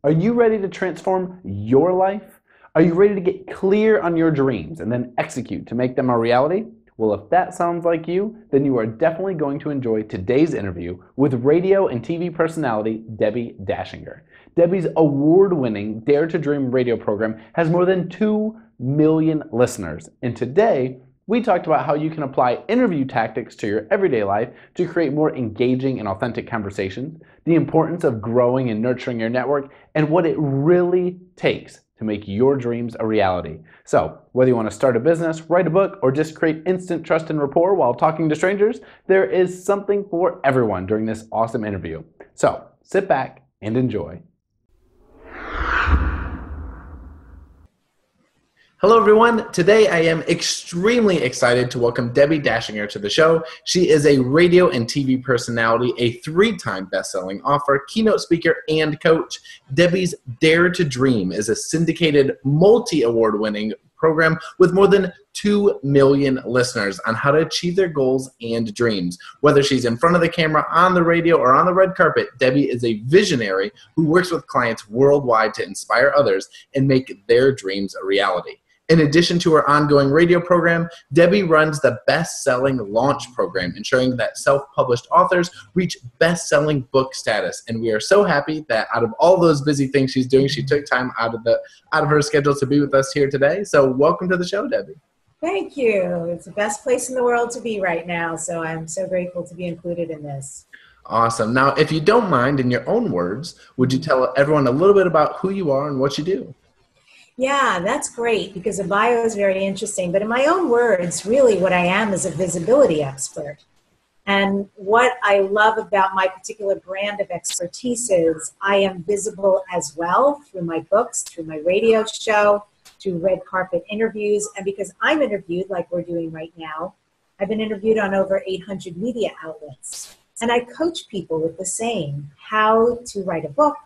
Are you ready to transform your life? Are you ready to get clear on your dreams and then execute to make them a reality? Well, if that sounds like you, then you are definitely going to enjoy today's interview with radio and TV personality Debbi Dachinger. Debbi's award-winning Dare to Dream radio program has more than 2 million listeners, and today we talked about how you can apply interview tactics to your everyday life to create more engaging and authentic conversations, the importance of growing and nurturing your network, and what it really takes to make your dreams a reality. So, whether you want to start a business, write a book, or just create instant trust and rapport while talking to strangers, there is something for everyone during this awesome interview. So, sit back and enjoy. Hello everyone, today I am extremely excited to welcome Debbi Dachinger to the show. She is a radio and TV personality, a 3-time best-selling author, keynote speaker, and coach. Debbi's Dare to Dream is a syndicated, multi-award winning program with more than 2 million listeners on how to achieve their goals and dreams. Whether she's in front of the camera, on the radio, or on the red carpet, Debbi is a visionary who works with clients worldwide to inspire others and make their dreams a reality. In addition to her ongoing radio program, Debbi runs the best-selling launch program, ensuring that self-published authors reach best-selling book status. And we are so happy that out of all those busy things she's doing, she took time out of her schedule to be with us here today. So welcome to the show, Debbi. Thank you. It's the best place in the world to be right now, so I'm so grateful to be included in this. Awesome. Now, if you don't mind, in your own words, would you tell everyone a little bit about who you are and what you do? Yeah, that's great because a bio is very interesting. But in my own words, really what I am is a visibility expert. And what I love about my particular brand of expertise is I am visible as well through my books, through my radio show, through red carpet interviews. And because I'm interviewed like we're doing right now, I've been interviewed on over 800 media outlets. And I coach people with the same, how to write a book,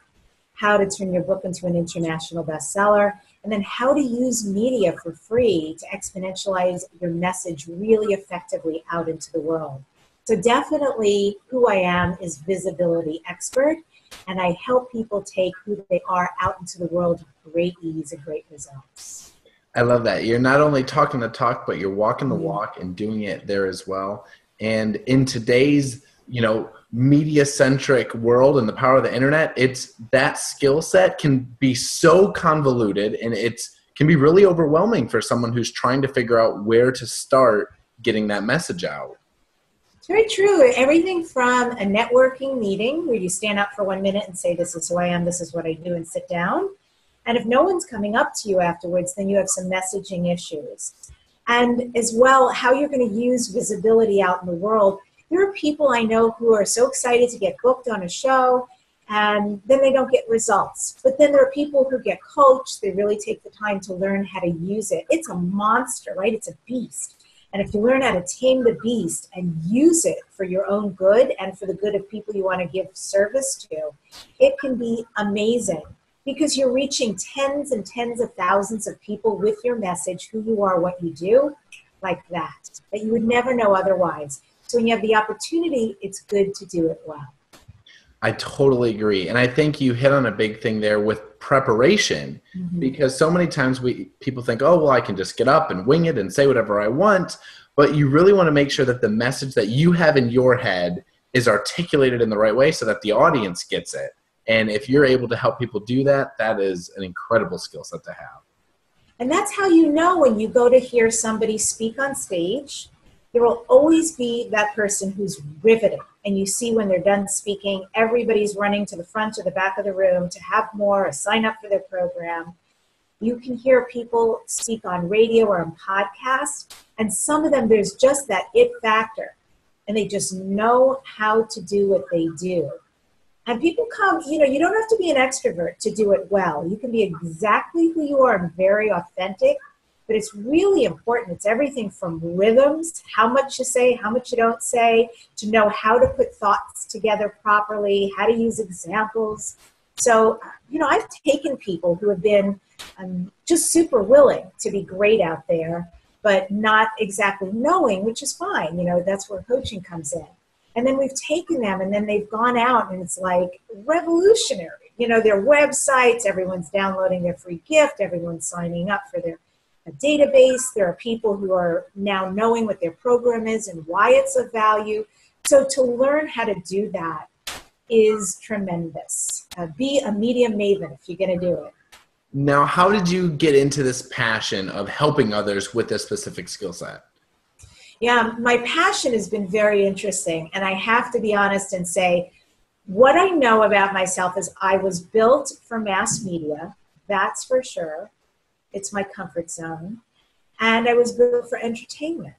how to turn your book into an international bestseller, and then how to use media for free to exponentialize your message really effectively out into the world. So definitely who I am is visibility expert, and I help people take who they are out into the world with great ease and great results. I love that. You're not only talking the talk, but you're walking the walk and doing it there as well. And in today's, media-centric world and the power of the internet, it's that skill set can be so convoluted and it can be really overwhelming for someone who's trying to figure out where to start getting that message out. It's very true. Everything from a networking meeting where you stand up for 1 minute and say, this is who I am, this is what I do, and sit down. And if no one's coming up to you afterwards, then you have some messaging issues. And as well, how you're going to use visibility out in the world. There are people I know who are so excited to get booked on a show, and then they don't get results. But then there are people who get coached. They really take the time to learn how to use it. It's a monster, right? It's a beast. And if you learn how to tame the beast and use it for your own good and for the good of people you want to give service to, it can be amazing because you're reaching tens and tens of thousands of people with your message, who you are, what you do, like that you would never know otherwise. So when you have the opportunity, it's good to do it well. I totally agree. And I think you hit on a big thing there with preparation, because so many times people think, oh, well, I can just get up and wing it and say whatever I want. But you really want to make sure that the message that you have in your head is articulated in the right way so that the audience gets it. And if you're able to help people do that, that is an incredible skill set to have. And that's how you know when you go to hear somebody speak on stage, there will always be that person who's riveting. And you see when they're done speaking, everybody's running to the front or the back of the room to have more or sign up for their program. You can hear people speak on radio or on podcasts, and some of them, there's just that it factor. And they just know how to do what they do. And people come, you don't have to be an extrovert to do it well. You can be exactly who you are and very authentic. But it's really important. It's everything from rhythms, how much you say, how much you don't say, to know how to put thoughts together properly, how to use examples. So, I've taken people who have been just super willing to be great out there, but not exactly knowing, which is fine. That's where coaching comes in. And then we've taken them and then they've gone out and it's like revolutionary. their websites, everyone's downloading their free gift, everyone's signing up for their database. There are people who are now knowing what their program is and why it's of value. So to learn how to do that is tremendous. Be a media maven if you're going to do it. Now, how did you get into this passion of helping others with this specific skill set? Yeah, my passion has been very interesting. And I have to be honest and say, what I know about myself is I was built for mass media. That's for sure. It's my comfort zone. And I was built for entertainment.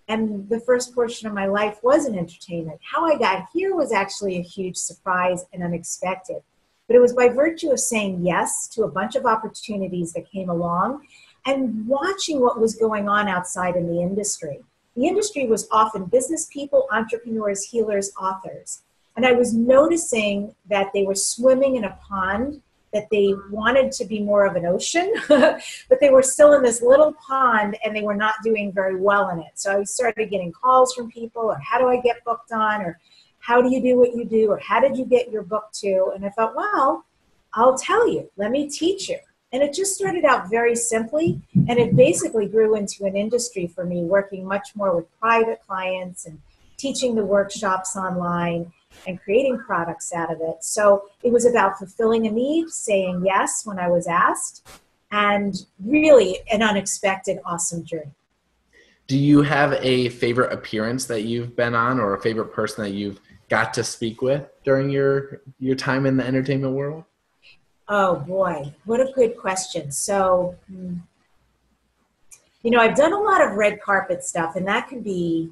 And the first portion of my life was in entertainment. How I got here was actually a huge surprise and unexpected. But it was by virtue of saying yes to a bunch of opportunities that came along and watching what was going on outside in the industry. The industry was often business people, entrepreneurs, healers, authors. And I was noticing that they were swimming in a pond, that they wanted to be more of an ocean, but they were still in this little pond and they were not doing very well in it. So I started getting calls from people, or how do I get booked on, or how do you do what you do, or how did you get your book to? And I thought, well, I'll tell you, let me teach you. And it just started out very simply, and it basically grew into an industry for me, working much more with private clients and teaching the workshops online and creating products out of it. So it was about fulfilling a need, saying yes when I was asked, and really an unexpected, awesome journey. Do you have a favorite appearance that you've been on, or a favorite person that you've got to speak with during your time in the entertainment world? Oh boy, what a good question. So, I've done a lot of red carpet stuff, and that can be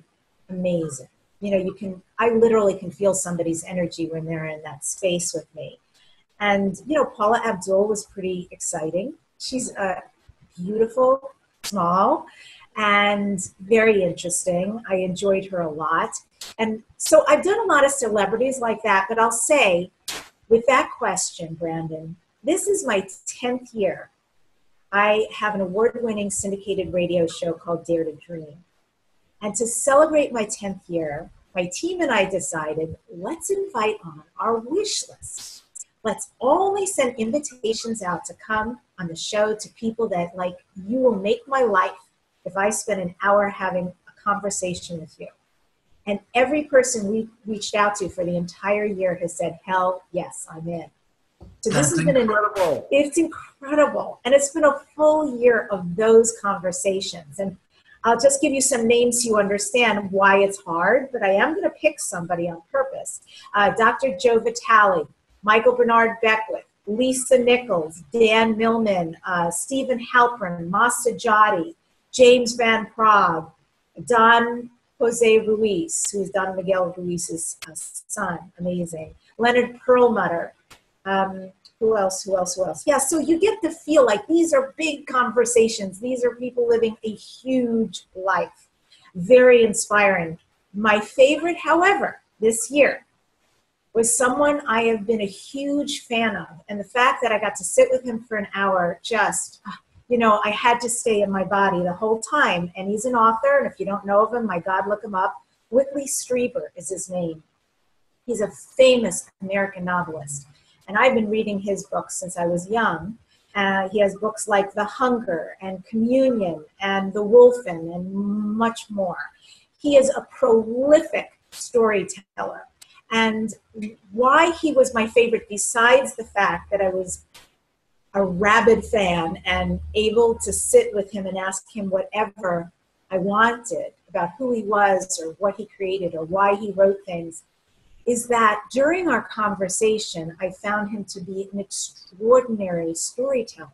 amazing. I literally can feel somebody's energy when they're in that space with me. And, Paula Abdul was pretty exciting. She's beautiful, small, and very interesting. I enjoyed her a lot. And so I've done a lot of celebrities like that, but I'll say, with that question, Brandon, this is my 10th year. I have an award-winning syndicated radio show called Dare to Dream. And to celebrate my 10th year, my team and I decided, let's invite on our wish list. Let's only send invitations out to come on the show to people that, like, you will make my life if I spend an hour having a conversation with you. And every person we reached out to for the entire year has said, hell yes, I'm in. So this has been incredible. It's incredible. And it's been a full year of those conversations. And I'll just give you some names so you understand why it's hard, but I am going to pick somebody on purpose. Dr. Joe Vitale, Michael Bernard Beckwith, Lisa Nichols, Dan Millman, Stephen Halpern, Masa Jati, James Van Prague, Don Jose Ruiz, who's Don Miguel Ruiz's son, amazing. Leonard Perlmutter. Who else? Yeah, so you get to feel like these are big conversations. These are people living a huge life. Very inspiring. My favorite, however, this year was someone I have been a huge fan of. And the fact that I got to sit with him for an hour just, I had to stay in my body the whole time. And he's an author, and if you don't know of him, my God, look him up. Whitley Strieber is his name. He's a famous American novelist. And I've been reading his books since I was young. He has books like The Hunger and Communion and The Wolfen and much more. He is a prolific storyteller. And why he was my favorite, besides the fact that I was a rabid fan and able to sit with him and ask him whatever I wanted about who he was or what he created or why he wrote things, is that during our conversation, I found him to be an extraordinary storyteller.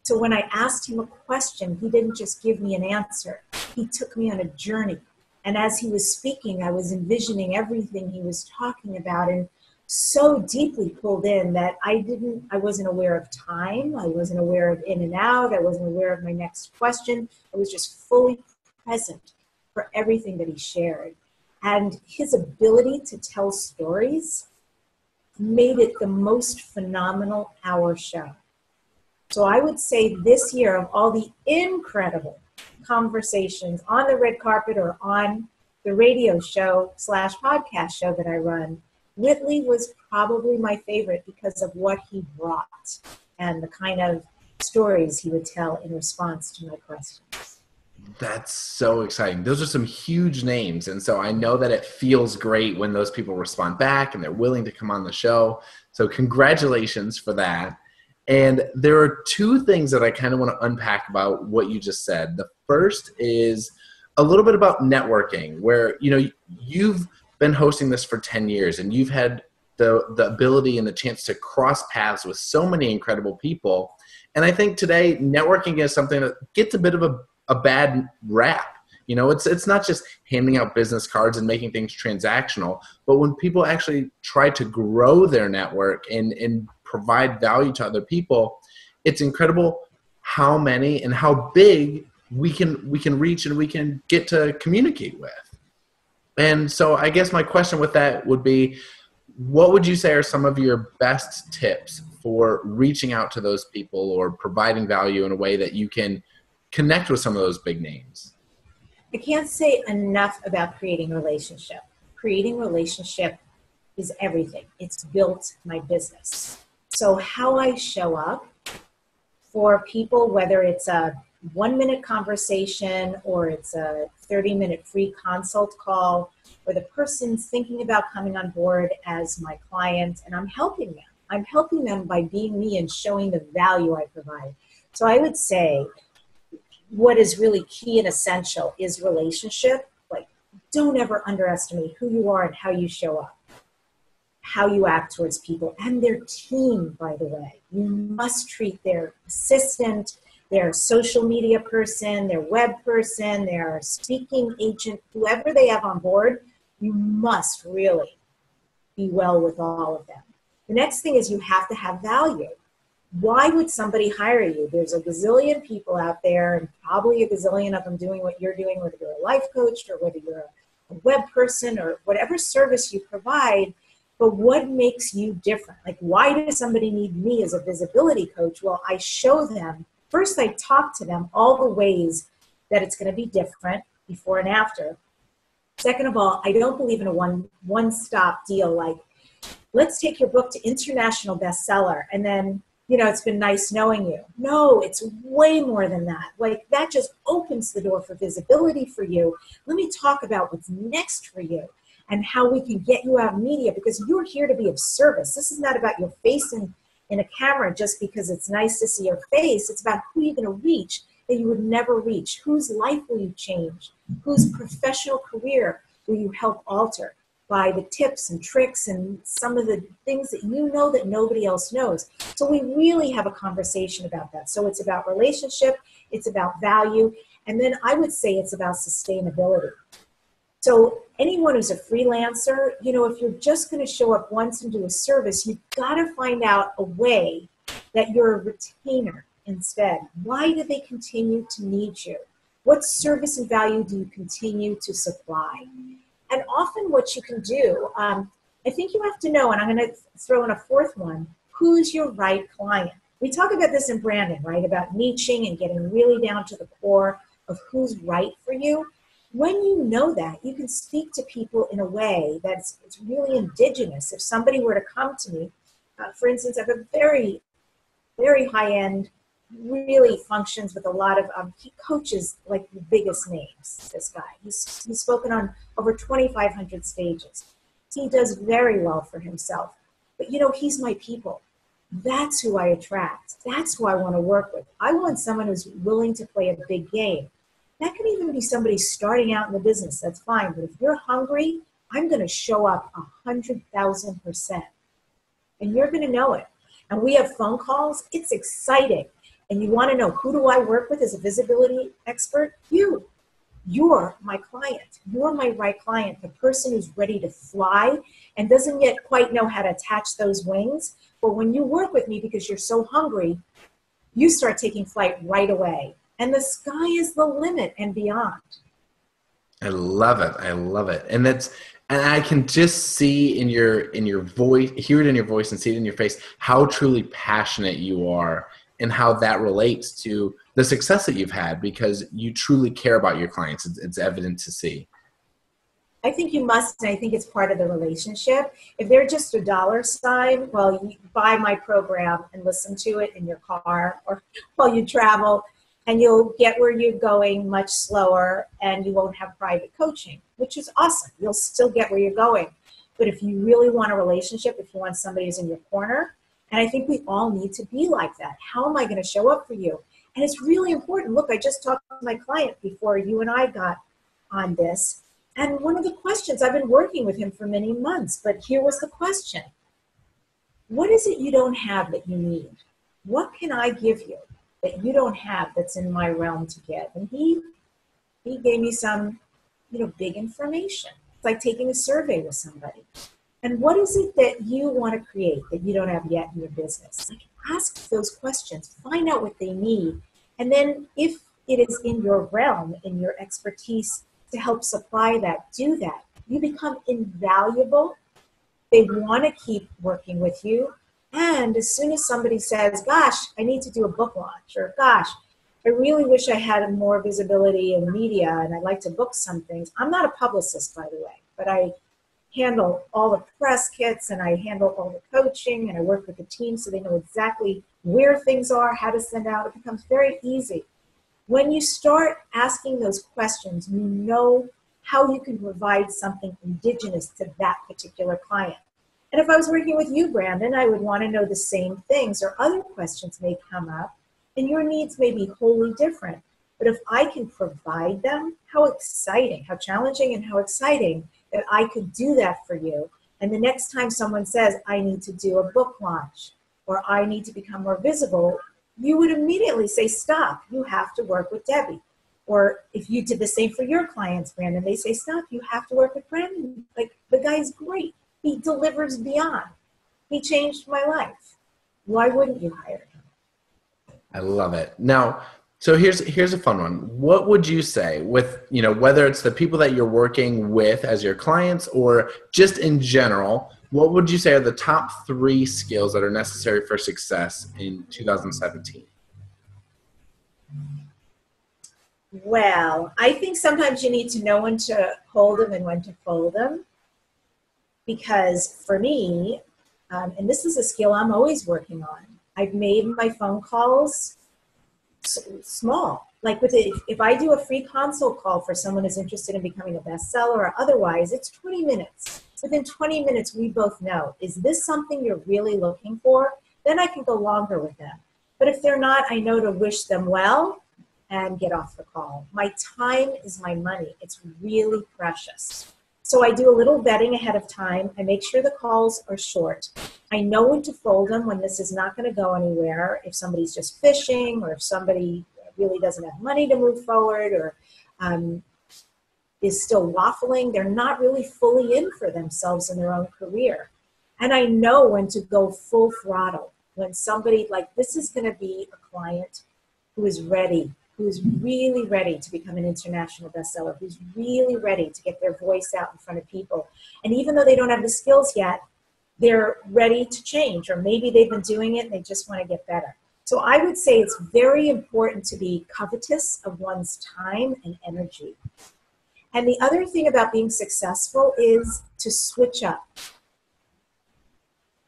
So when I asked him a question, he didn't just give me an answer. He took me on a journey. And as he was speaking, I was envisioning everything he was talking about and so deeply pulled in that I wasn't aware of time. I wasn't aware of in and out. I wasn't aware of my next question. I was just fully present for everything that he shared. And his ability to tell stories made it the most phenomenal hour show. So I would say this year, of all the incredible conversations on the red carpet or on the radio show / podcast show that I run, Whitley was probably my favorite because of what he brought and the kind of stories he would tell in response to my questions. That's so exciting. Those are some huge names. And so I know that it feels great when those people respond back and they're willing to come on the show. So congratulations for that. And there are two things that I kind of want to unpack about what you just said. The first is a little bit about networking, where, you know, you've been hosting this for 10 years and you've had the ability and the chance to cross paths with so many incredible people. And I think today networking is something that gets a bit of a bad rap. You know, it's not just handing out business cards and making things transactional, but when people actually try to grow their network and provide value to other people, it's incredible how many and how big we can reach and we can get to communicate with. And so I guess my question with that would be, what would you say are some of your best tips for reaching out to those people or providing value in a way that you can connect with some of those big names? I can't say enough about creating relationship. Creating relationship is everything. It's built my business. So how I show up for people, whether it's a 1-minute conversation or it's a 30-minute free consult call, or the person's thinking about coming on board as my client, and I'm helping them. I'm helping them by being me and showing the value I provide. So I would say what is really key and essential is relationship. Like, don't ever underestimate who you are and how you show up, how you act towards people and their team, by the way. You must treat their assistant, their social media person, their web person, their speaking agent, whoever they have on board, you must really be well with all of them. The next thing is you have to have value. Why would somebody hire you? There's a gazillion people out there, and probably a gazillion of them doing what you're doing, whether you're a life coach or whether you're a web person or whatever service you provide. But what makes you different? Like, why does somebody need me as a visibility coach? Well, I show them. First, I talk to them all the ways that it's going to be different before and after. Second of all, I don't believe in a one-stop deal. Like, let's take your book to international bestseller, and then, you know, it's been nice knowing you. No, it's way more than that. Like, that just opens the door for visibility for you. Let me talk about what's next for you and how we can get you out in media, because you're here to be of service. This is not about your face in a camera just because it's nice to see your face. It's about who you're going to reach that you would never reach. Whose life will you change? Whose professional career will you help alter by the tips and tricks and some of the things that you know that nobody else knows? So we really have a conversation about that. So it's about relationship, it's about value, and then I would say it's about sustainability. So anyone who's a freelancer, you know, if you're just going to show up once and do a service, you've got to find out a way that you're a retainer instead. Why do they continue to need you? What service and value do you continue to supply? And often what you can do, I think you have to know, and I'm going to throw in a fourth one, who's your right client? We talk about this in branding, right? About niching and getting really down to the core of who's right for you. When you know that, you can speak to people in a way that's it's really indigenous. If somebody were to come to me, for instance, I have a very, very high-end, really functions with a lot of, he coaches like the biggest names, this guy. He's spoken on over 2,500 stages. He does very well for himself. But, you know, he's my people. That's who I attract. That's who I want to work with. I want someone who's willing to play a big game. That can even be somebody starting out in the business. That's fine. But if you're hungry, I'm going to show up 100,000%. And you're going to know it. And we have phone calls. It's exciting. And you want to know, who do I work with as a visibility expert? You. You're my client. You're my right client, the person who's ready to fly and doesn't yet quite know how to attach those wings. But when you work with me because you're so hungry, you start taking flight right away. And the sky is the limit and beyond. I love it. I love it. And I can just see in your voice, hear it in your voice and see it in your face, how truly passionate you are and how that relates to the success that you've had, because you truly care about your clients. It's evident to see. I think you must, and I think it's part of the relationship. If they're just a dollar sign, well, you buy my program and listen to it in your car or while you travel, and you'll get where you're going much slower, and you won't have private coaching, which is awesome. You'll still get where you're going. But if you really want a relationship, if you want somebody who's in your corner, and I think we all need to be like that. How am I going to show up for you? And it's really important. Look, I just talked to my client before you and I got on this. And one of the questions, I've been working with him for many months, but here was the question. What is it you don't have that you need? What can I give you that you don't have that's in my realm to give? And he gave me some, big information. It's like taking a survey with somebody. And what is it that you want to create that you don't have yet in your business? Like, ask those questions, find out what they need. And then if it is in your realm, in your expertise to help supply that, do that. You become invaluable. They want to keep working with you. And as soon as somebody says, gosh, I need to do a book launch, or gosh, I really wish I had more visibility in media and I'd like to book some things. I'm not a publicist, by the way, but I handle all the press kits and I handle all the coaching and I work with the team so they know exactly where things are, how to send out. It becomes very easy. When you start asking those questions, you know how you can provide something indigenous to that particular client. And if I was working with you, Brandon, I would want to know the same things, or other questions may come up and your needs may be wholly different. But if I can provide them, how exciting, how challenging and how exciting that I could do that for you. And the next time someone says, I need to do a book launch or I need to become more visible, you would immediately say, stop, you have to work with Debbi. Or if you did the same for your clients, Brandon, they say, stop, you have to work with Brandon. Like, the guy's great. He delivers beyond. He changed my life. Why wouldn't you hire him? I love it. Now, so here's a fun one. What would you say with, whether it's the people that you're working with as your clients or just in general, what would you say are the top 3 skills that are necessary for success in 2017? Well, I think sometimes you need to know when to hold them and when to fold them. Because for me, and this is a skill I'm always working on, I've made my phone calls small. Like if I do a free consult call for someone who's interested in becoming a bestseller or otherwise, it's 20 minutes. Within 20 minutes, we both know, is this something you're really looking for? Then I can go longer with them. But if they're not, I know to wish them well and get off the call. My time is my money. It's really precious. So I do a little vetting ahead of time. I make sure the calls are short. I know when to fold them when this is not going to go anywhere. If somebody's just fishing or if somebody really doesn't have money to move forward or is still waffling, they're not really fully in for themselves in their own career. And I know when to go full throttle. When somebody, like, this is going to be a client who is ready, who's really ready to become an international bestseller, who's really ready to get their voice out in front of people. And even though they don't have the skills yet, they're ready to change, or maybe they've been doing it and they just want to get better. So I would say it's very important to be covetous of one's time and energy. And the other thing about being successful is to switch up.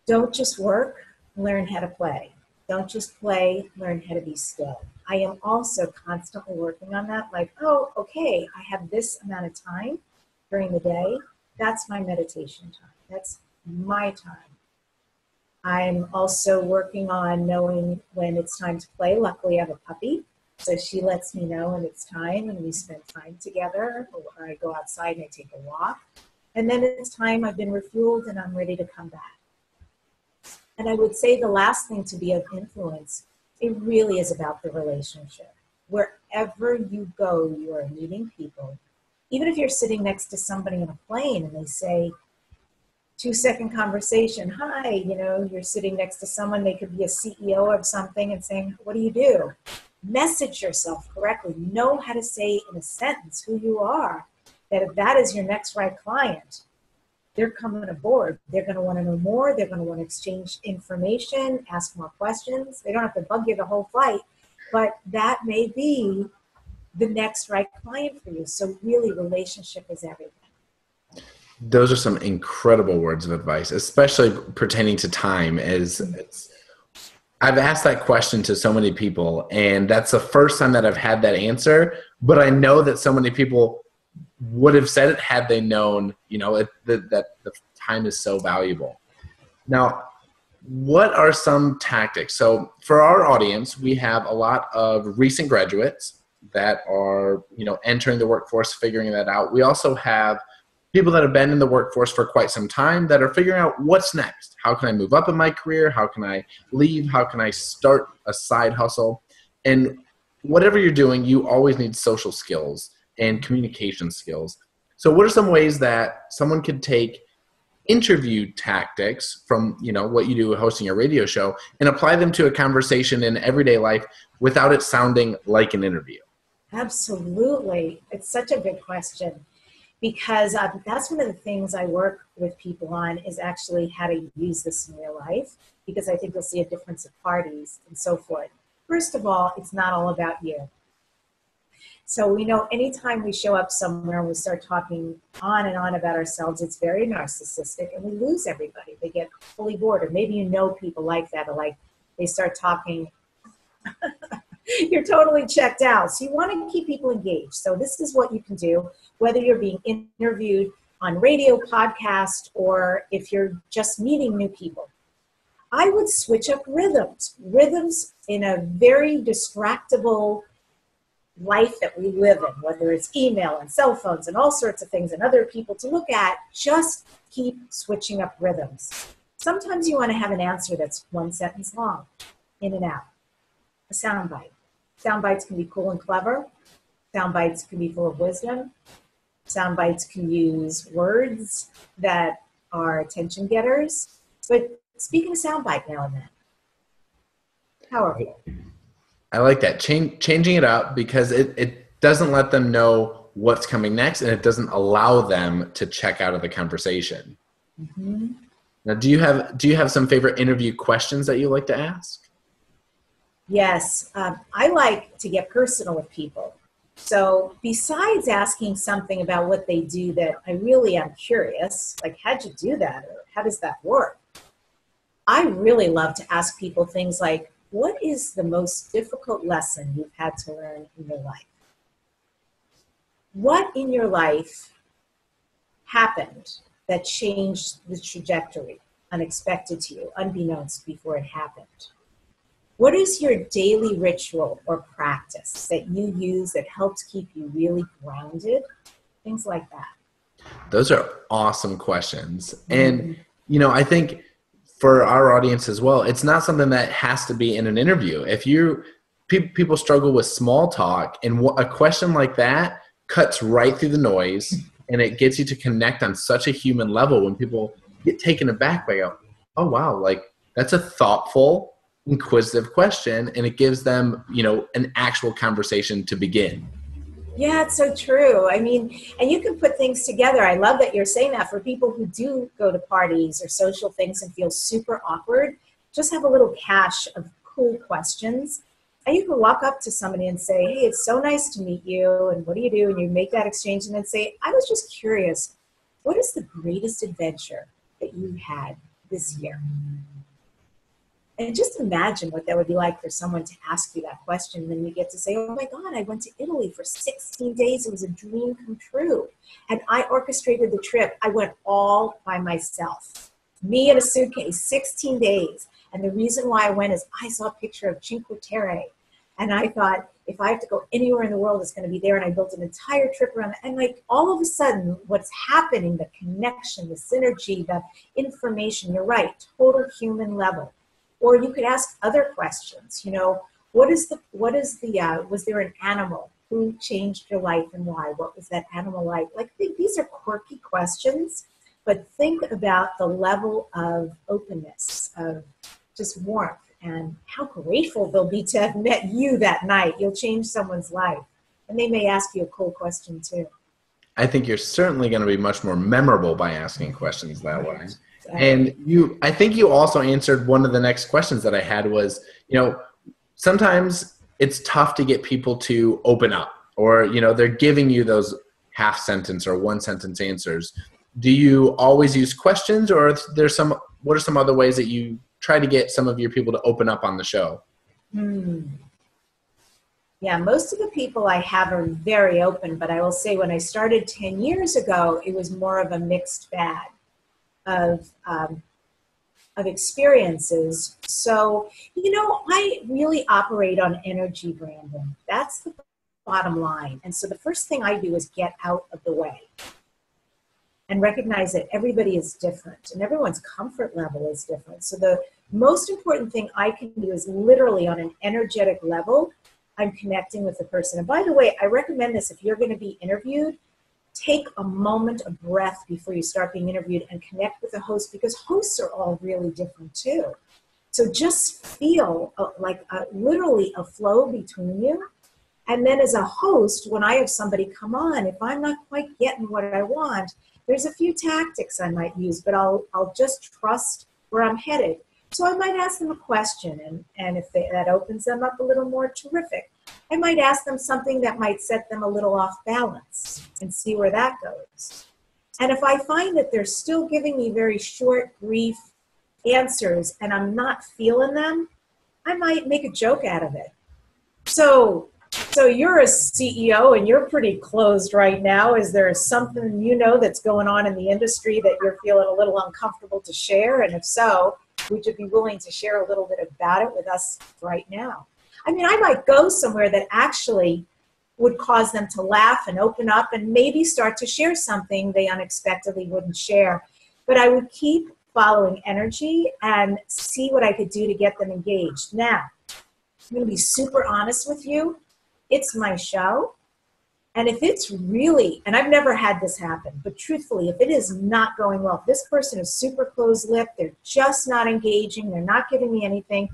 Don't just work, learn how to play. Don't just play, learn how to be still. I am also constantly working on that, like, oh, okay, I have this amount of time during the day. That's my meditation time. That's my time. I'm also working on knowing when it's time to play. Luckily, I have a puppy, so she lets me know when it's time, and we spend time together, or I go outside and I take a walk. And then it's time, I've been refueled, and I'm ready to come back. And I would say the last thing to be of influence, it really is about the relationship. Wherever you go, you are meeting people. Even if you're sitting next to somebody in a plane and they say, 2-second conversation, hi, you're sitting next to someone, they could be a CEO of something and saying, what do you do? Message yourself correctly. Know how to say in a sentence who you are, that if that is your next right client, they're coming aboard. They're going to want to know more. They're going to want to exchange information, ask more questions. They don't have to bug you the whole flight, but that may be the next right client for you. So really, relationship is everything. Those are some incredible words of advice, especially pertaining to time. I've asked that question to so many people, and that's the first time that I've had that answer, but I know that so many people would have said it had they known, that the time is so valuable. Now, what are some tactics? So for our audience, we have a lot of recent graduates that are, entering the workforce, figuring that out. We also have people that have been in the workforce for quite some time that are figuring out what's next. How can I move up in my career? How can I leave? How can I start a side hustle? And whatever you're doing, you always need social skills and communication skills. So what are some ways that someone could take interview tactics from, what you do hosting a radio show and apply them to a conversation in everyday life without it sounding like an interview? Absolutely. It's such a good question. Because that's one of the things I work with people on is actually how to use this in real life, because I think you'll see a difference at parties and so forth. First of all, it's not all about you. So we know anytime we show up somewhere and we start talking on and on about ourselves, it's very narcissistic and we lose everybody. They get fully bored, or maybe people like that, or like they start talking you're totally checked out. So you want to keep people engaged. So this is what you can do, whether you're being interviewed on radio, podcast, or if you're just meeting new people. I would switch up rhythms. Rhythms in a very distractible life that we live in, whether it's email and cell phones and all sorts of things and other people to look at, just keep switching up rhythms. Sometimes you want to have an answer that's one sentence long, in and out, a soundbite. Sound bites can be cool and clever. Sound bites can be full of wisdom. Sound bites can use words that are attention getters. But speaking of sound bite now and then, powerful. I like that. Changing it up, because it doesn't let them know what's coming next, and it doesn't allow them to check out of the conversation. Mm-hmm. Now, do you have some favorite interview questions that you like to ask? Yes, I like to get personal with people. So besides asking something about what they do that I really am curious, like how'd you do that, or how does that work? I really love to ask people things like, what is the most difficult lesson you've had to learn in your life? What in your life happened that changed the trajectory, unexpected to you, unbeknownst before it happened? What is your daily ritual or practice that you use that helps keep you really grounded? Things like that. Those are awesome questions. And, I think for our audience as well, it's not something that has to be in an interview. If people struggle with small talk, and a question like that cuts right through the noise, and it gets you to connect on such a human level. When people get taken aback by, oh, wow, like that's a thoughtful, inquisitive question, and it gives them, an actual conversation to begin. Yeah, it's so true. I mean, and you can put things together. I love that you're saying that for people who do go to parties or social things and feel super awkward. Just have a little cache of cool questions. And you can walk up to somebody and say, hey, it's so nice to meet you, and what do you do? And you make that exchange and then say, I was just curious, what is the greatest adventure that you had this year? And just imagine what that would be like for someone to ask you that question. And then you get to say, oh my God, I went to Italy for 16 days. It was a dream come true. And I orchestrated the trip. I went all by myself. Me in a suitcase, 16 days. And the reason why I went is I saw a picture of Cinque Terre. And I thought, if I have to go anywhere in the world, it's going to be there. And I built an entire trip around it. And like all of a sudden, what's happening, the connection, the synergy, the information, you're right, total human level. Or you could ask other questions, was there an animal who changed your life and why? What was that animal like? Like, these are quirky questions, but think about the level of openness, of just warmth, and how grateful they'll be to have met you that night. You'll change someone's life. And they may ask you a cool question too. I think you're certainly going to be much more memorable by asking questions that way. And I think you also answered one of the next questions that I had was, sometimes it's tough to get people to open up, or, they're giving you those half sentence or one sentence answers. do you always use questions, or what are some other ways that you try to get some of your people to open up on the show? Yeah, most of the people I have are very open, but I will say when I started 10 years ago, it was more of a mixed bag of experiences. So, I really operate on energy, Brandon. That's the bottom line. And so the first thing I do is get out of the way and recognize that everybody is different and everyone's comfort level is different. So the most important thing I can do is literally on an energetic level, I'm connecting with the person. And by the way, I recommend this if you're going to be interviewed, take a moment of breath before you start being interviewed and connect with the host, because hosts are all really different too. So just feel literally a flow between you. And then as a host, when I have somebody come on, if I'm not quite getting what I want, there's a few tactics I might use, but I'll just trust where I'm headed. So I might ask them a question, and if that opens them up a little more, terrific. I might ask them something that might set them a little off balance and see where that goes. And if I find that they're still giving me very short, brief answers and I'm not feeling them, I might make a joke out of it. So you're a CEO and you're pretty closed right now. Is there something that's going on in the industry that you're feeling a little uncomfortable to share? And if so, would you be willing to share a little bit about it with us right now? I mean, I might go somewhere that actually would cause them to laugh and open up and maybe start to share something they unexpectedly wouldn't share. But I would keep following energy and see what I could do to get them engaged. Now, I'm going to be super honest with you. It's my show. And if it's really, and I've never had this happen, but truthfully, if it is not going well, if this person is super closed-lipped, they're just not engaging, they're not giving me anything,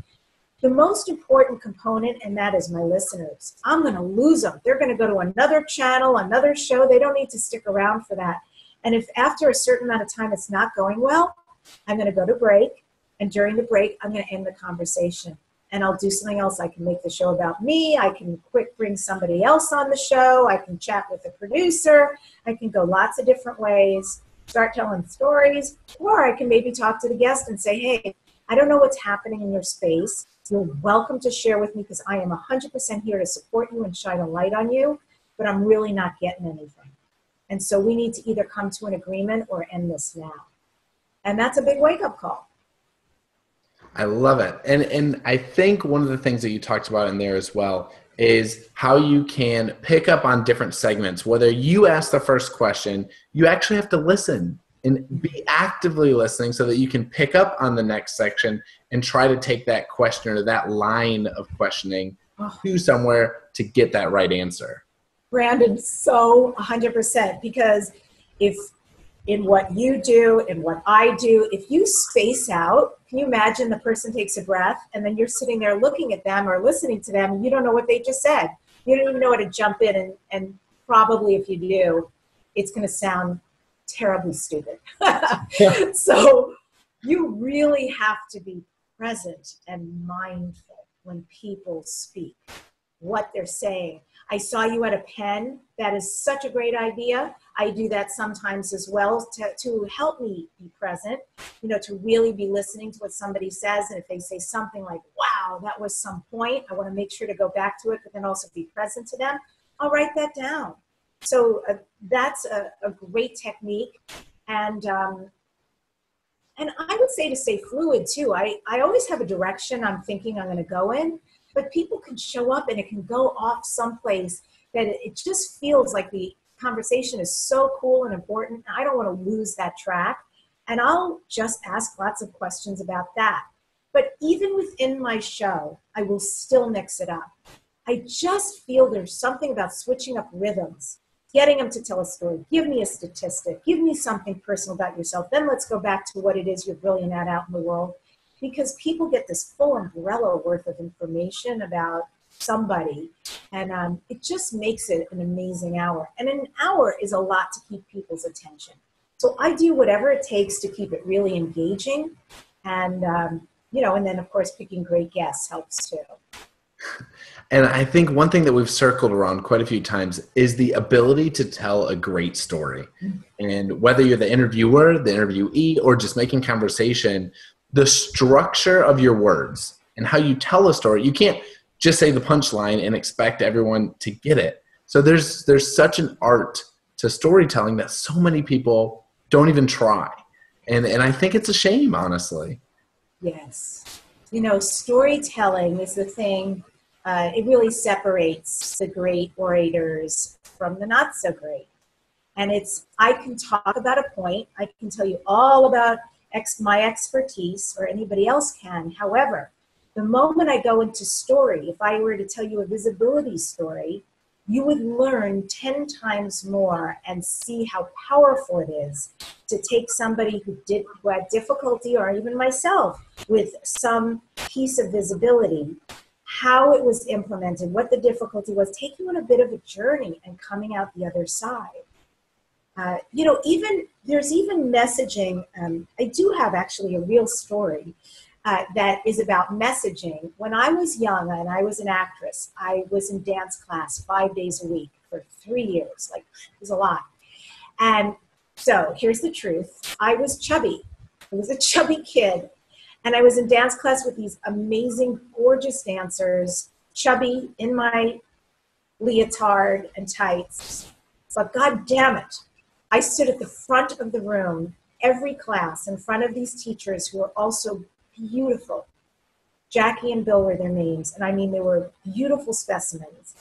the most important component, and that is my listeners. I'm going to lose them. They're going to go to another channel, another show. They don't need to stick around for that. And if after a certain amount of time it's not going well, I'm going to go to break. And during the break, I'm going to end the conversation. And I'll do something else. I can make the show about me. I can quick bring somebody else on the show. I can chat with the producer. I can go lots of different ways, start telling stories. Or I can maybe talk to the guest and say, hey, I don't know what's happening in your space. You're welcome to share with me because I am 100% here to support you and shine a light on you, but I'm really not getting anything. And so we need to either come to an agreement or end this now. And that's a big wake-up call. I love it. And I think one of the things that you talked about in there as well is how you can pick up on different segments. Whether you ask the first question, you actually have to listen and be actively listening so that you can pick up on the next section and try to take that question or that line of questioning to somewhere to get that right answer. Brandon, so 100%, because if in what you do and what I do, if you space out, can you imagine the person takes a breath and then you're sitting there looking at them or listening to them and you don't know what they just said. You don't even know how to jump in and probably if you do, it's going to sound terribly stupid. So you really have to be present and mindful when people speak, what they're saying. I saw you at a pen. That is such a great idea. I do that sometimes as well to help me be present, to really be listening to what somebody says. And if they say something like, wow, that was some point, I want to make sure to go back to it, but then also be present to them. I'll write that down. So that's a great technique. And I would say to stay fluid too. I always have a direction I'm thinking I'm going to go in, but people can show up and it can go off someplace that it just feels like the conversation is so cool and important. I don't want to lose that track. And I'll just ask lots of questions about that. But even within my show, I will still mix it up. I just feel there's something about switching up rhythms, getting them to tell a story. Give me a statistic. Give me something personal about yourself. Then let's go back to what it is you're brilliant at out in the world. Because people get this full umbrella worth of information about somebody. And it just makes it an amazing hour. And an hour is a lot to keep people's attention. So I do whatever it takes to keep it really engaging. And, and then, of course, picking great guests helps too. And I think one thing that we've circled around quite a few times is the ability to tell a great story. And whether you're the interviewer, the interviewee, or just making conversation, the structure of your words and how you tell a story, you can't just say the punchline and expect everyone to get it. So there's such an art to storytelling that so many people don't even try. And I think it's a shame, honestly. Yes. You know, storytelling is the thing, it really separates the great orators from the not so great. And I can talk about a point, I can tell you all about my expertise, or anybody else can. However, the moment I go into story, if I were to tell you a visibility story, you would learn 10 times more and see how powerful it is to take somebody who had difficulty, or even myself, with some piece of visibility, how it was implemented, what the difficulty was, taking on a bit of a journey and coming out the other side. You know, there's even messaging. I do have actually a real story that is about messaging. When I was young and I was an actress, I was in dance class 5 days a week for 3 years. Like, it was a lot. And so here's the truth. I was chubby. I was a chubby kid. And I was in dance class with these amazing, gorgeous dancers, chubby, in my leotard and tights. But God damn it, I stood at the front of the room, every class, in front of these teachers who were also beautiful. Jackie and Bill were their names. And I mean, they were beautiful specimens,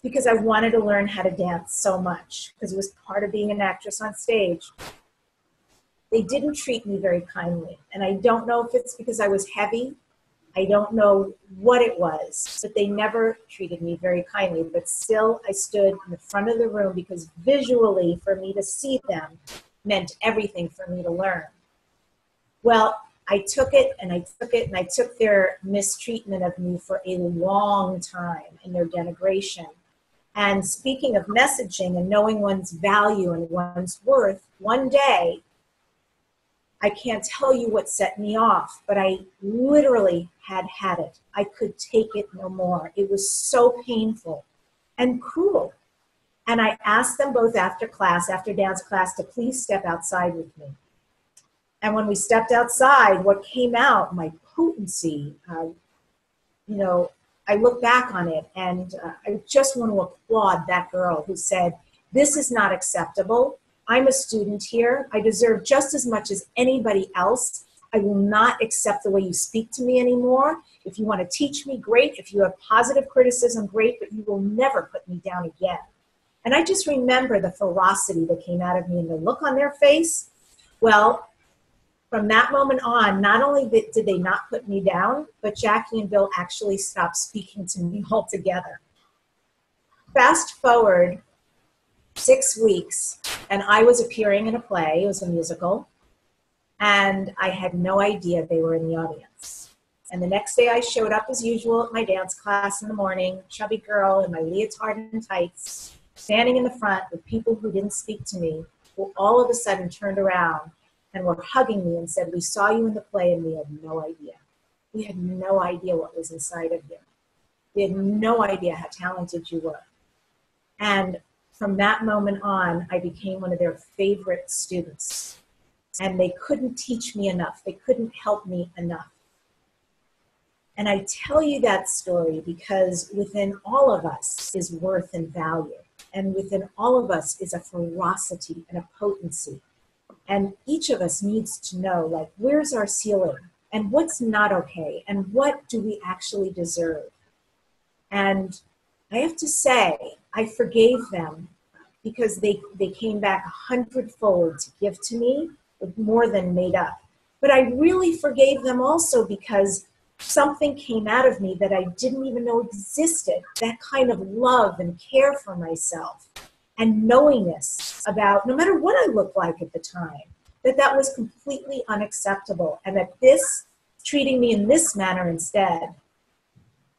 because I wanted to learn how to dance so much, because it was part of being an actress on stage. They didn't treat me very kindly. And I don't know if it's because I was heavy. I don't know what it was, but they never treated me very kindly. But still, I stood in the front of the room, because visually, for me to see them meant everything for me to learn. Well, I took it and I took it, and I took their mistreatment of me for a long time, and their denigration. And speaking of messaging and knowing one's value and one's worth, one day, I can't tell you what set me off, but I literally had it. I could take it no more. It was so painful and cruel. And I asked them both after class, after dance class, to please step outside with me. And when we stepped outside, what came out, my potency, you know, I look back on it, and I just want to applaud that girl who said, "This is not acceptable. I'm a student here. I deserve just as much as anybody else. I will not accept the way you speak to me anymore. If you want to teach me, great. If you have positive criticism, great, but you will never put me down again." And I just remember the ferocity that came out of me and the look on their face. Well, from that moment on, not only did they not put me down, but Jackie and Bill actually stopped speaking to me altogether. Fast forward 6 weeks, and I was appearing in a play. It was a musical, and I had no idea they were in the audience. And the next day I showed up as usual at my dance class in the morning, chubby girl in my leotard and tights, standing in the front with people who didn't speak to me, who all of a sudden turned around and were hugging me and said, "We saw you in the play and we had no idea. We had no idea what was inside of you. We had no idea how talented you were." And from that moment on, I became one of their favorite students. And they couldn't teach me enough. They couldn't help me enough. And I tell you that story because within all of us is worth and value. And within all of us is a ferocity and a potency. And each of us needs to know, like, where's our ceiling? And what's not okay? And what do we actually deserve? And I have to say, I forgave them because they came back 100-fold to give to me, more than made up. But I really forgave them also because something came out of me that I didn't even know existed, that kind of love and care for myself and knowingness about, no matter what I looked like at the time, that was completely unacceptable, and that this, treating me in this manner instead,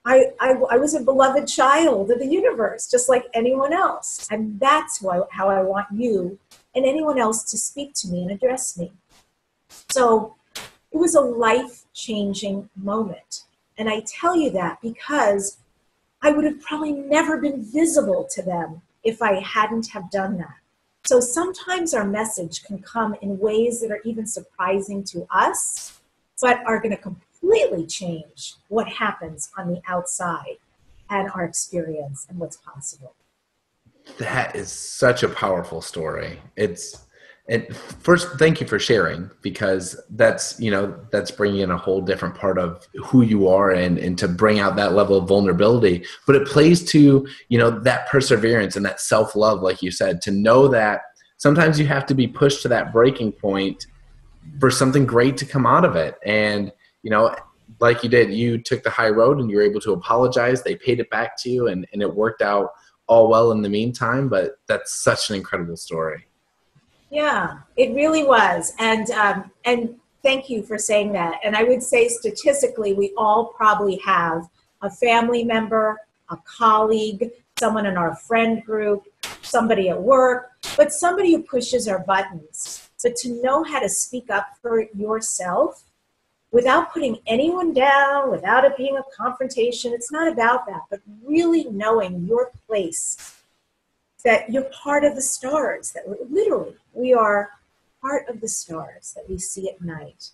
I was a beloved child of the universe, just like anyone else. And that's how I want you and anyone else to speak to me and address me. So it was a life-changing moment. And I tell you that because I would have probably never been visible to them if I hadn't have done that. So sometimes our message can come in ways that are even surprising to us, but are going to completely change what happens on the outside and our experience and what's possible. That is such a powerful story. And first, thank you for sharing, because that's bringing in a whole different part of who you are and to bring out that level of vulnerability. But it plays to, that perseverance and that self-love, like you said, to know that sometimes you have to be pushed to that breaking point for something great to come out of it. And, like you did, you took the high road and you were able to apologize. They paid it back to you, and it worked out all well in the meantime. But that's such an incredible story. Yeah, it really was. And thank you for saying that. And I would say statistically, we all probably have a family member, a colleague, someone in our friend group, somebody at work, but somebody who pushes our buttons. But to know how to speak up for yourself without putting anyone down, without it being a confrontation, it's not about that, but really knowing your place, that you're part of the stars, that we are part of the stars that we see at night.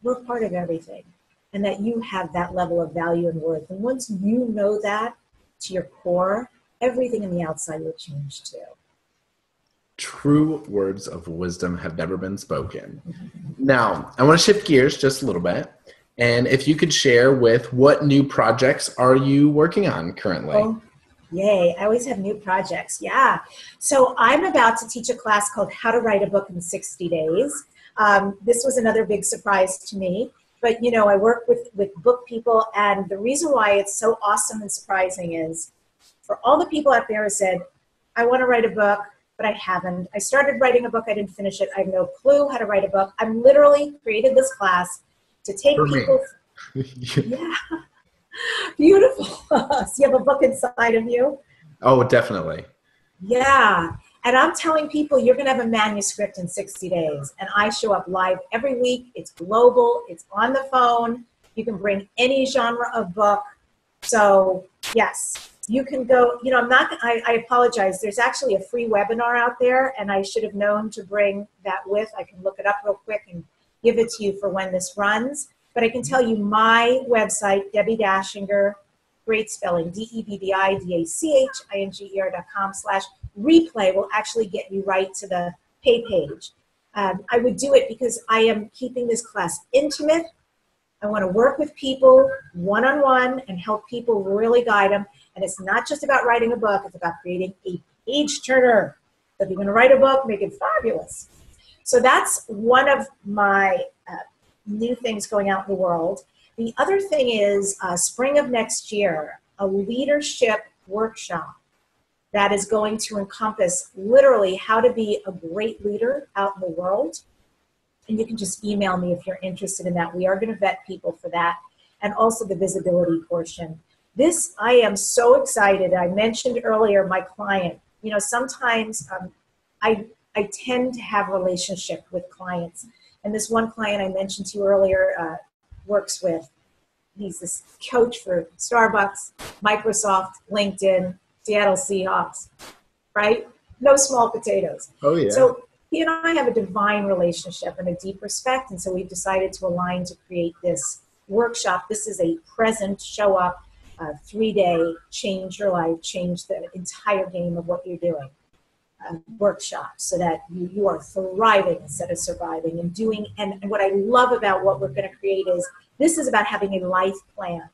We're part of everything, and that you have that level of value and worth. And once you know that to your core, everything in the outside will change too. True words of wisdom have never been spoken. Now, I want to shift gears just a little bit. And if you could share with what new projects are you working on currently? Oh, yay. I always have new projects. Yeah. So I'm about to teach a class called How to Write a Book in 60 Days. This was another big surprise to me. But, I work with book people. And the reason why it's so awesome and surprising is for all the people out there who said, I want to write a book, but I haven't. I started writing a book. I didn't finish it. I have no clue how to write a book. I've literally created this class to take people. Yeah. Beautiful. So you have a book inside of you? Oh, definitely. Yeah. And I'm telling people you're going to have a manuscript in 60 days. And I show up live every week. It's global. It's on the phone. You can bring any genre of book. So yes, you can go, I apologize. There's actually a free webinar out there, and I should have known to bring that with. I can look it up real quick and give it to you for when this runs. But I can tell you my website, Debbi Dachinger, great spelling, DebbiDachinger.com/replay will actually get you right to the pay page. I would do it because I am keeping this class intimate. I want to work with people one-on-one and help people really guide them. And it's not just about writing a book, it's about creating a page turner. So if you're going to write a book, make it fabulous. So that's one of my new things going out in the world. The other thing is spring of next year, a leadership workshop that is going to encompass literally how to be a great leader out in the world. And you can just email me if you're interested in that. We are going to vet people for that. And also the visibility portion. This, I am so excited. I mentioned earlier my client. Sometimes I tend to have a relationship with clients. And this one client I mentioned to you earlier works with. He's this coach for Starbucks, Microsoft, LinkedIn, Seattle Seahawks, right? No small potatoes. Oh, yeah. So he and I have a divine relationship and a deep respect. And so we've decided to align to create this workshop. This is a present, show up, 3-day, change your life, change the entire game of what you're doing. Workshop so that you are thriving instead of surviving and doing. And what I love about what we're going to create is this is about having a life plan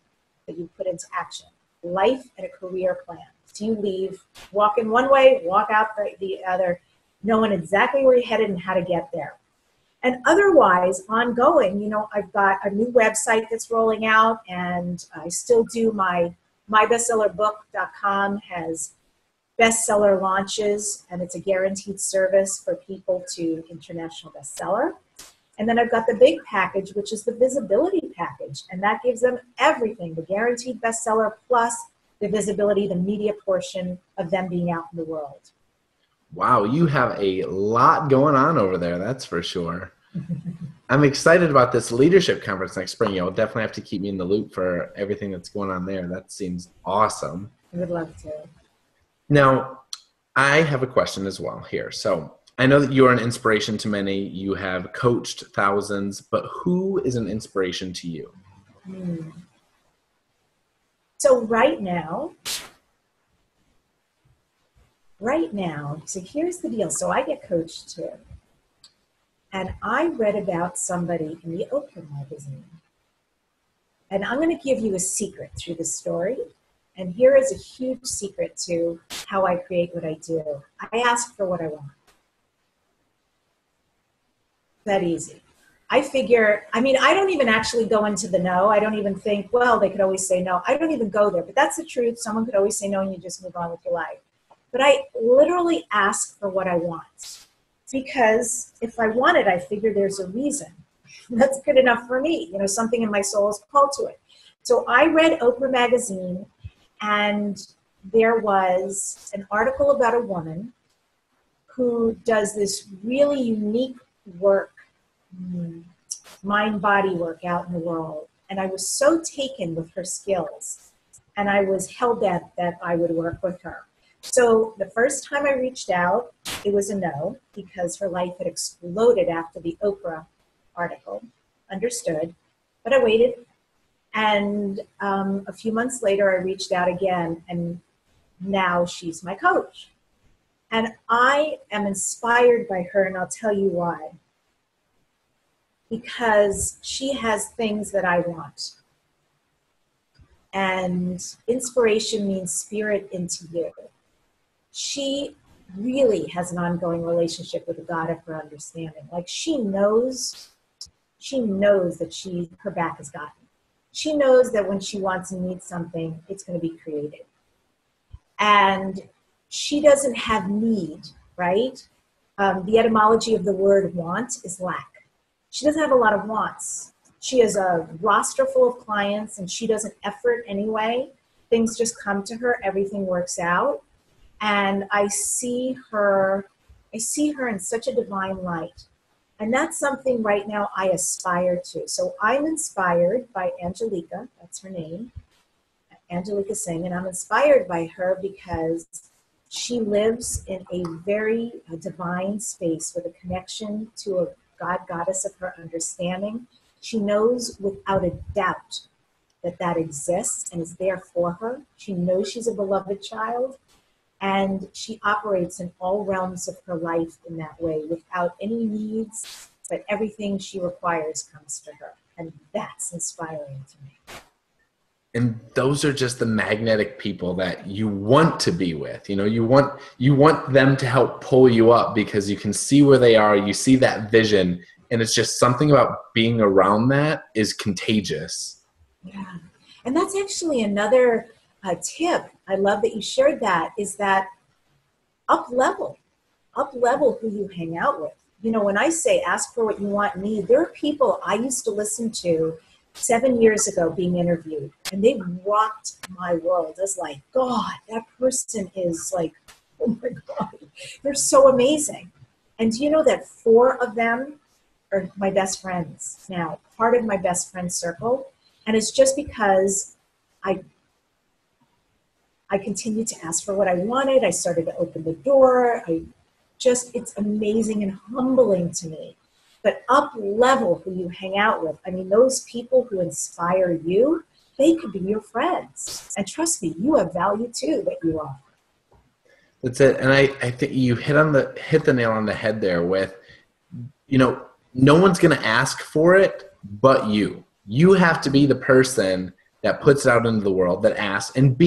that you put into action. Life and a career plan. So you leave, walk in one way, walk out the other, knowing exactly where you're headed and how to get there. And otherwise, ongoing, I've got a new website that's rolling out, and I still do my bestsellerbook.com has bestseller launches, and it's a guaranteed service for people to international bestseller. And then I've got the big package, which is the visibility package, and that gives them everything, the guaranteed bestseller plus the visibility, the media portion of them being out in the world. Wow, you have a lot going on over there, that's for sure. I'm excited about this leadership conference next spring. You'll definitely have to keep me in the loop for everything that's going on there. That seems awesome. I would love to. Now, I have a question as well here. So I know that you are an inspiration to many. You have coached thousands, but who is an inspiration to you? So right now, so here's the deal. So I get coached too. And I read about somebody in the Oprah magazine. And I'm going to give you a secret through the story. And here is a huge secret to how I create what I do. I ask for what I want. That easy. I figure, I mean, I don't even actually go into the no. I don't even think, well, they could always say no. I don't even go there. But that's the truth. Someone could always say no and you just move on with your life. But I literally ask for what I want. Because if I want it, I figure there's a reason. That's good enough for me. You know, something in my soul is called to it. So I read Oprah magazine, and there was an article about a woman who does this really unique work, mind-body work out in the world. And I was so taken with her skills, and I was hell-bent that I would work with her. So the first time I reached out, it was a no, because her life had exploded after the Oprah article. Understood. But I waited. And a few months later, I reached out again, and now she's my coach. And I am inspired by her, and I'll tell you why. Because she has things that I want. And inspiration means spirit into you. She really has an ongoing relationship with the God of her understanding. Like she knows that her back is gotten. She knows that when she wants and needs something, it's going to be created. And she doesn't have need, right? The etymology of the word want is lack. She doesn't have a lot of wants. She has a roster full of clients and she doesn't effort anyway. Things just come to her, everything works out. And I see her in such a divine light. And that's something right now I aspire to. So I'm inspired by Angelica, that's her name, Angelica Singh, and I'm inspired by her because she lives in a very divine space with a connection to a God, goddess of her understanding. She knows without a doubt that that exists and is there for her. She knows she's a beloved child. And she operates in all realms of her life in that way without any needs, but everything she requires comes to her. And that's inspiring to me. And those are just the magnetic people that you want to be with. You know, you want them to help pull you up because you can see where they are, you see that vision, and it's just something about being around that is contagious. Yeah. And that's actually another tip, I love that you shared that, is that up level who you hang out with. You know, when I say ask for what you want and need, there are people I used to listen to 7 years ago being interviewed, and they rocked my world. It's like, God, that person is like, oh my God, they're so amazing. And do you know that 4 of them are my best friends now, part of my best friend circle? And it's just because I continued to ask for what I wanted. I started to open the door. It's amazing and humbling to me. But up level who you hang out with, I mean, those people who inspire you, they could be your friends. And trust me, you have value too that you offer. That's it. And I think you hit the nail on the head there with, you know, no one's going to ask for it but you. You have to be the person that puts it out into the world, that asks, and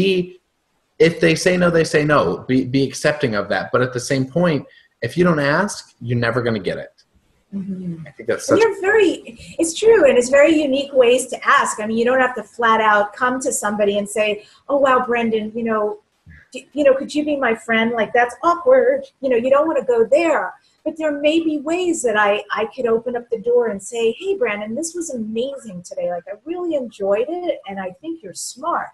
if they say no, they say no. Be accepting of that. But at the same point, if you don't ask, you're never going to get it. Mm-hmm. I think that's it's true, and it's very unique ways to ask. I mean, you don't have to flat out come to somebody and say, oh, wow, Brendan, could you be my friend? Like, that's awkward. You know, you don't want to go there. But there may be ways that I could open up the door and say, hey, Brandon, this was amazing today. Like, I really enjoyed it, and I think you're smart.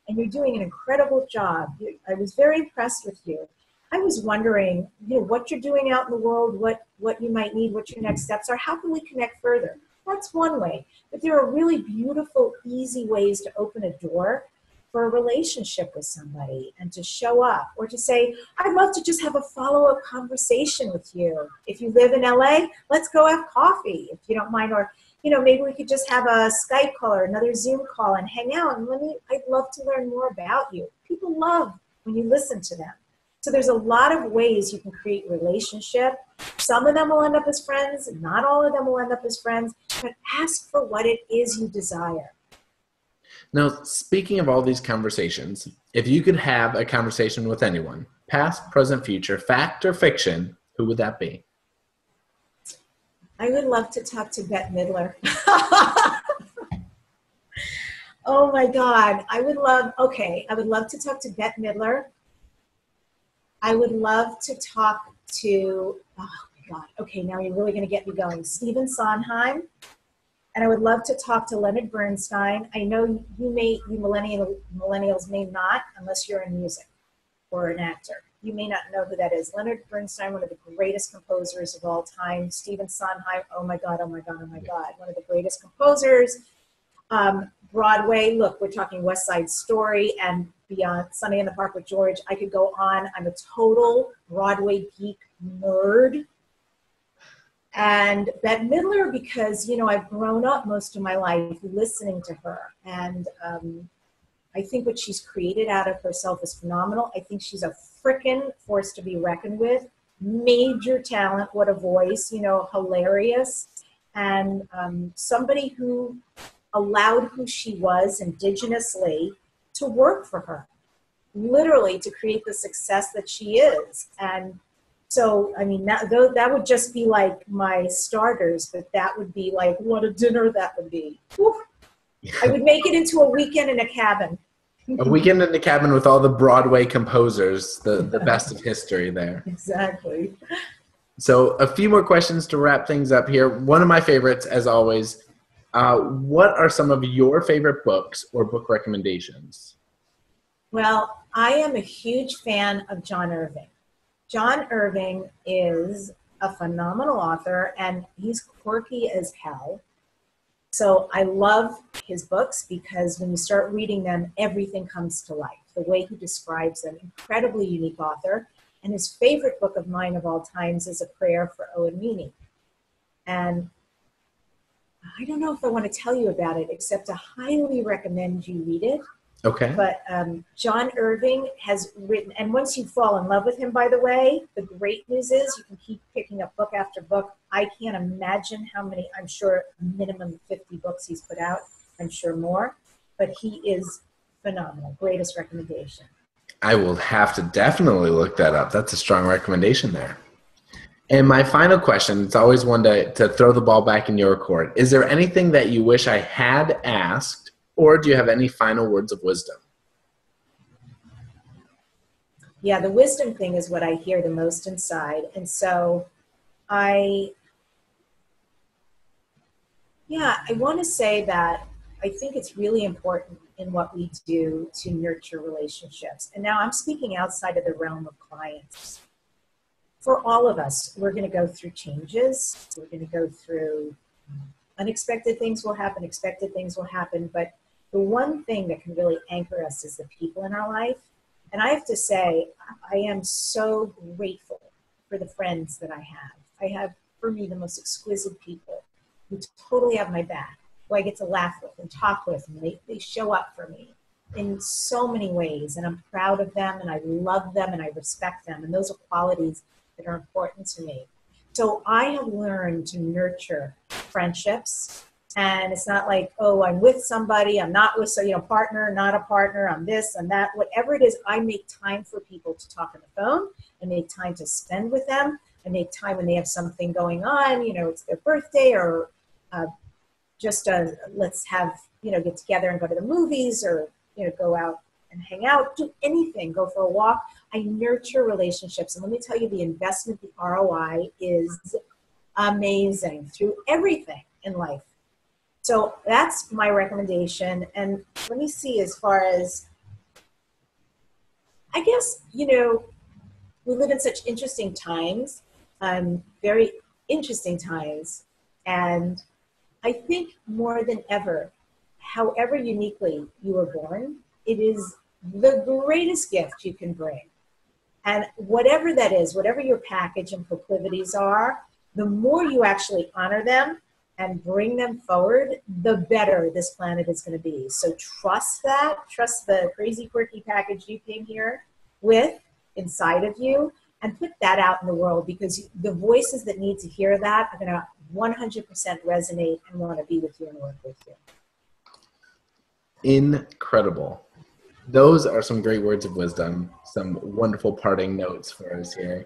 And you're doing an incredible job. I was very impressed with you. I was wondering, what you're doing out in the world, what you might need, what your next steps are. How can we connect further? That's one way. But there are really beautiful, easy ways to open a door for a relationship with somebody and to show up or to say, I'd love to just have a follow-up conversation with you. If you live in LA, let's go have coffee if you don't mind. Or, maybe we could just have a Skype call or another Zoom call and hang out. And I'd love to learn more about you. People love when you listen to them. So there's a lot of ways you can create relationship. Some of them will end up as friends. Not all of them will end up as friends. But ask for what it is you desire. Now, speaking of all these conversations, if you could have a conversation with anyone, past, present, future, fact or fiction, who would that be? I would love to talk to Bette Midler. Oh my God. I would love to talk to Bette Midler. I would love to talk to, oh my God. Okay, now you're really going to get me going. Stephen Sondheim. And I would love to talk to Leonard Bernstein. I know you millennials may not, unless you're in music or an actor. You may not know who that is. Leonard Bernstein, one of the greatest composers of all time. Stephen Sondheim, oh my God, one of the greatest composers. Broadway, look, we're talking West Side Story and beyond, Sunday in the Park with George. I could go on. I'm a total Broadway geek nerd. And Bette Midler, because, I've grown up most of my life listening to her. And I think what she's created out of herself is phenomenal. I think she's a frickin' force to be reckoned with. Major talent, what a voice, hilarious. And somebody who allowed who she was indigenously to work for her, literally to create the success that she is. And so, that would just be like my starters, but that would be like, what a dinner that would be. Whew. I would make it into a weekend in a cabin. A weekend in the cabin with all the Broadway composers, the best of history there. Exactly. So a few more questions to wrap things up here. One of my favorites, as always, what are some of your favorite books or book recommendations? Well, I am a huge fan of John Irving. John Irving is a phenomenal author, and he's quirky as hell. So I love his books because when you start reading them, everything comes to life. The way he describes them, incredibly unique author. And his favorite book of mine of all times is A Prayer for Owen Meany. And I don't know if I want to tell you about it, except to highly recommend you read it. Okay. But John Irving has written, and once you fall in love with him, by the way, the great news is you can keep picking up book after book. I can't imagine how many, I'm sure minimum 50 books he's put out, I'm sure more, but he is phenomenal. Greatest recommendation. I will have to definitely look that up. That's a strong recommendation there. And my final question, it's always one to throw the ball back in your court. Is there anything that you wish I had asked, or do you have any final words of wisdom? Yeah, the wisdom thing is what I hear the most inside. And so I want to say that I think it's really important in what we do to nurture relationships. And now I'm speaking outside of the realm of clients. For all of us, we're going to go through changes. We're going to go through unexpected things will happen, expected things will happen. But the one thing that can really anchor us is the people in our life. And I have to say, I am so grateful for the friends that I have. I have, for me, the most exquisite people who totally have my back, who I get to laugh with and talk with, and they show up for me in so many ways. And I'm proud of them, and I love them, and I respect them. And those are qualities that are important to me. So I have learned to nurture friendships. And it's not like, oh, I'm with somebody, I'm not with, partner, not a partner, I'm this and that. Whatever it is, I make time for people to talk on the phone. I make time to spend with them. I make time when they have something going on, it's their birthday, or let's have, get together and go to the movies, or, go out and hang out, do anything, go for a walk. I nurture relationships. And let me tell you, the investment, the ROI is amazing through everything in life. So that's my recommendation. And let me see, as far as, I guess, we live in such interesting times, very interesting times. And I think more than ever, however uniquely you were born, it is the greatest gift you can bring. And whatever that is, whatever your package and proclivities are, the more you actually honor them and bring them forward, the better this planet is going to be. So trust that, trust the crazy, quirky package you came here with inside of you, and put that out in the world, because the voices that need to hear that are going to 100% resonate and want to be with you and work with you. Incredible. Those are some great words of wisdom, some wonderful parting notes for us here.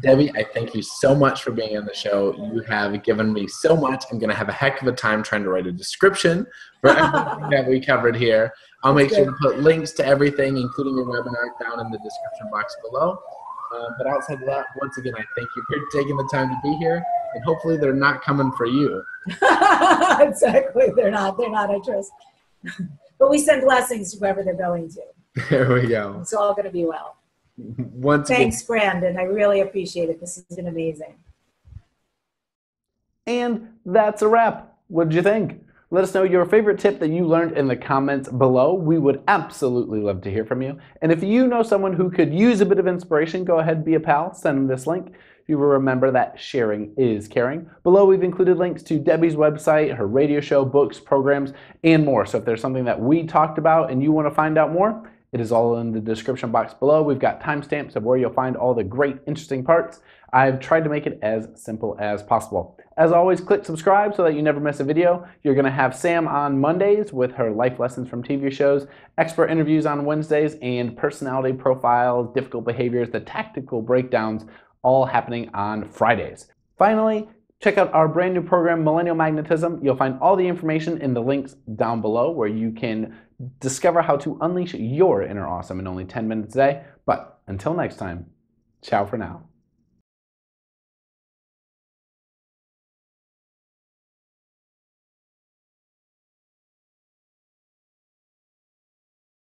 Debbi, I thank you so much for being on the show. You have given me so much. I'm going to have a heck of a time trying to write a description for everything that we covered here. I'll make sure to put links to everything, including your webinar, down in the description box below. But outside of that, once again, I thank you for taking the time to be here, and hopefully they're not coming for you. Exactly. They're not, I trust. But we send blessings to whoever they're going to. There we go. It's all going to be well. Thanks, Brandon. I really appreciate it. This has been amazing. And that's a wrap. What did you think? Let us know your favorite tip that you learned in the comments below. We would absolutely love to hear from you. And if you know someone who could use a bit of inspiration, go ahead, be a pal, send them this link. You will remember that sharing is caring. Below, we've included links to Debbi's website, her radio show, books, programs, and more. So if there's something that we talked about and you want to find out more, it is all in the description box below. We've got timestamps of where you'll find all the great, interesting parts. I've tried to make it as simple as possible. As always, click subscribe so that you never miss a video. You're going to have Sam on Mondays with her life lessons from TV shows, expert interviews on Wednesdays, and personality profiles, difficult behaviors, the tactical breakdowns, all happening on Fridays. Finally, check out our brand new program, Millennial Magnetism. You'll find all the information in the links down below, where you can discover how to unleash your inner awesome in only 10 minutes a day. But until next time, ciao for now.